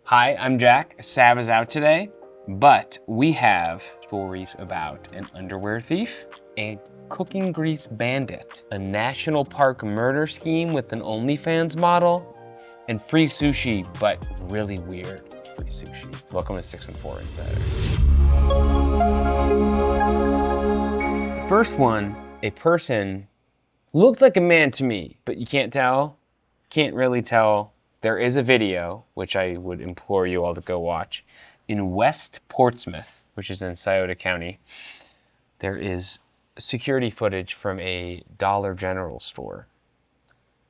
Hi, I'm Jack. Sav is out today, but we have stories about an underwear thief, a cooking grease bandit, a national park murder scheme with an Onlyfans model, and free sushi, but really weird free sushi. Welcome to 614 Insider. The first one, a person looked like a man to me, but you can't tell, can't really tell. There is a video, which I would implore you all to go watch, in West Portsmouth, which is in Scioto County. There is security footage from a Dollar General store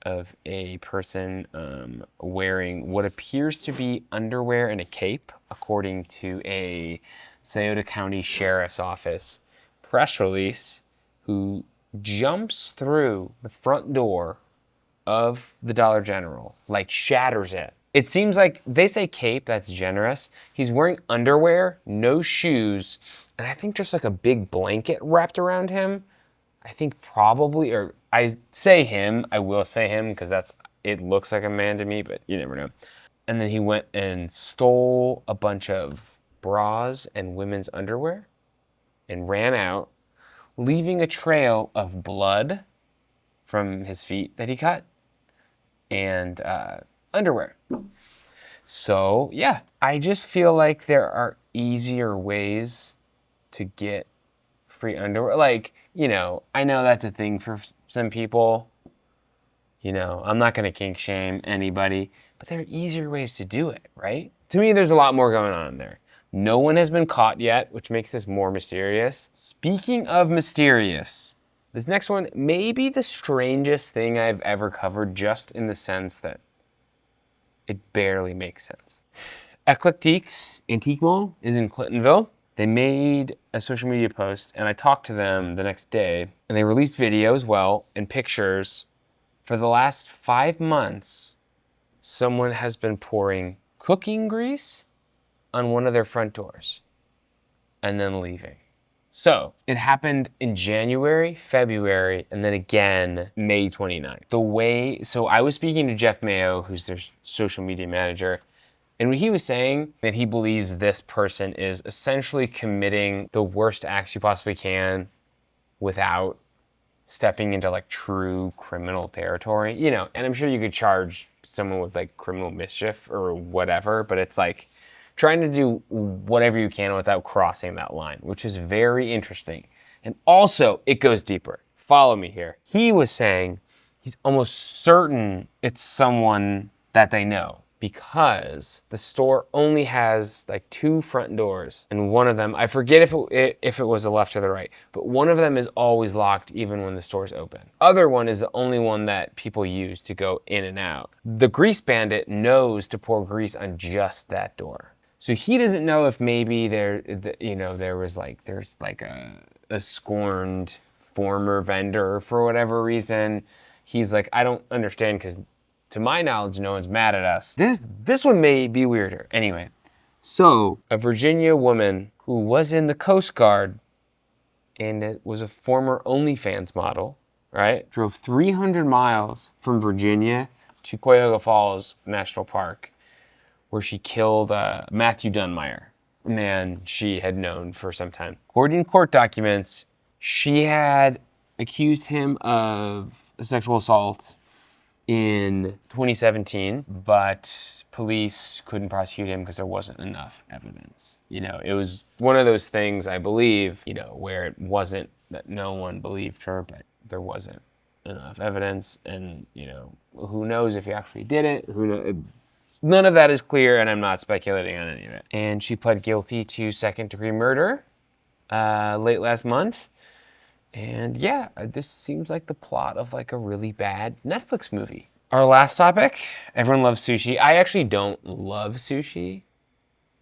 of a person wearing what appears to be underwear and a cape, according to a Scioto County Sheriff's Office press release, who jumps through the front door of the Dollar General, like shatters it. It seems like they say cape, that's generous. He's wearing underwear, no shoes, and I think just like a big blanket wrapped around him. I think probably, or I say him, I will say him because it looks like a man to me, but you never know. And then he went and stole a bunch of bras and women's underwear and ran out, leaving a trail of blood from his feet that he cut and underwear. So yeah, I just feel like there are easier ways to get free underwear. Like, you know, I know that's a thing for some people. You know, I'm not gonna kink shame anybody, but there are easier ways to do it, right? To me, there's a lot more going on there. No one has been caught yet, which makes this more mysterious. Speaking of mysterious, this next one may be the strangest thing I've ever covered, just in the sense that it barely makes sense. Eclectique's Antique Mall is in Clintonville. They made a social media post, and I talked to them the next day, and they released video as well and pictures. For the last 5 months, someone has been pouring cooking grease on one of their front doors and then leaving. So it happened in January, February, and then again, May 29th. So I was speaking to Jeff Mayo, who's their social media manager, and he was saying that he believes this person is essentially committing the worst acts you possibly can without stepping into like true criminal territory, you know, and I'm sure you could charge someone with like criminal mischief or whatever, but it's like trying to do whatever you can without crossing that line, which is very interesting. And also, it goes deeper. Follow me here. He was saying he's almost certain it's someone that they know, because the store only has like 2 front doors, and one of them, I forget if it was the left or the right, but one of them is always locked even when the store's open. Other one is the only one that people use to go in and out. The grease bandit knows to pour grease on just that door. So he doesn't know if maybe there's like a scorned former vendor for whatever reason. He's like, I don't understand, because to my knowledge, no one's mad at us. This one may be weirder. Anyway, so a Virginia woman who was in the Coast Guard and it was a former Onlyfans model, right? Drove 300 miles from Virginia to Cuyahoga Falls National Park, where she killed Matthew Dunmeyer, a man she had known for some time. According to court documents, she had accused him of sexual assault in 2017, but police couldn't prosecute him because there wasn't enough evidence. You know, it was one of those things, I believe, you know, where it wasn't that no one believed her, but there wasn't enough evidence, and, you know, who knows if he actually did it, who knows. None of that is clear, and I'm not speculating on any of it. And she pled guilty to second-degree murder late last month. And yeah, this seems like the plot of like a really bad Netflix movie. Our last topic, everyone loves sushi. I actually don't love sushi.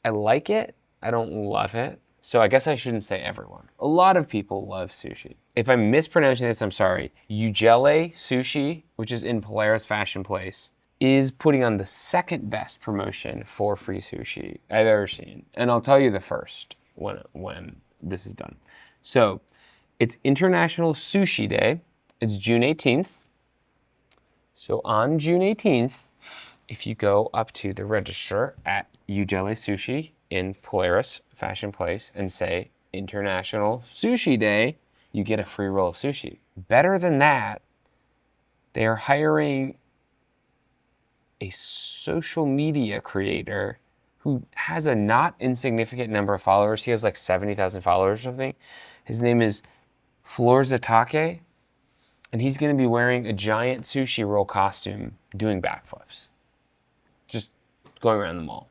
I like it, I don't love it. So I guess I shouldn't say everyone. A lot of people love sushi. If I'm mispronouncing this, I'm sorry. Ugele Sushi, which is in Polaris Fashion Place, is putting on the second best promotion for free sushi I've ever seen. And I'll tell you the first when this is done. So it's International Sushi Day. It's June 18th. So on June 18th, if you go up to the register at Ugele Sushi in Polaris Fashion Place and say, International Sushi Day, you get a free roll of sushi. Better than that, they are hiring a social media creator who has a not insignificant number of followers. He has like 70,000 followers or something. His name is Floor Zatake, and he's going to be wearing a giant sushi roll costume doing backflips. Just going around the mall.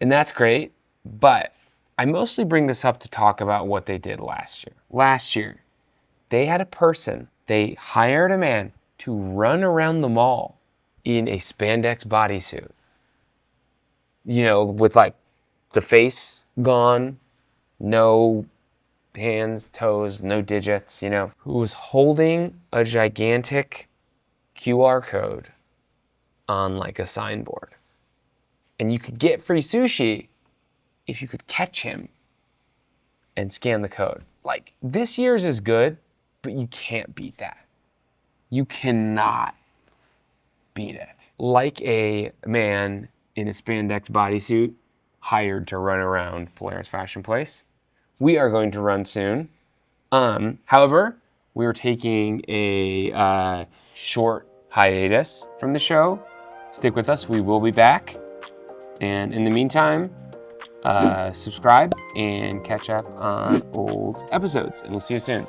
And that's great, but I mostly bring this up to talk about what they did last year. Last year, they had a person, they hired a man to run around the mall in a spandex bodysuit. You know, with like the face gone, no hands, toes, no digits, you know, who was holding a gigantic QR code on like a signboard. And you could get free sushi if you could catch him and scan the code. Like, this year's is good, but you can't beat that. You cannot beat it. Like a man in a spandex bodysuit hired to run around Polaris Fashion Place, we are going to run soon. However, we're taking a short hiatus from the show. Stick with us, we will be back. And in the meantime, subscribe and catch up on old episodes, and we'll see you soon.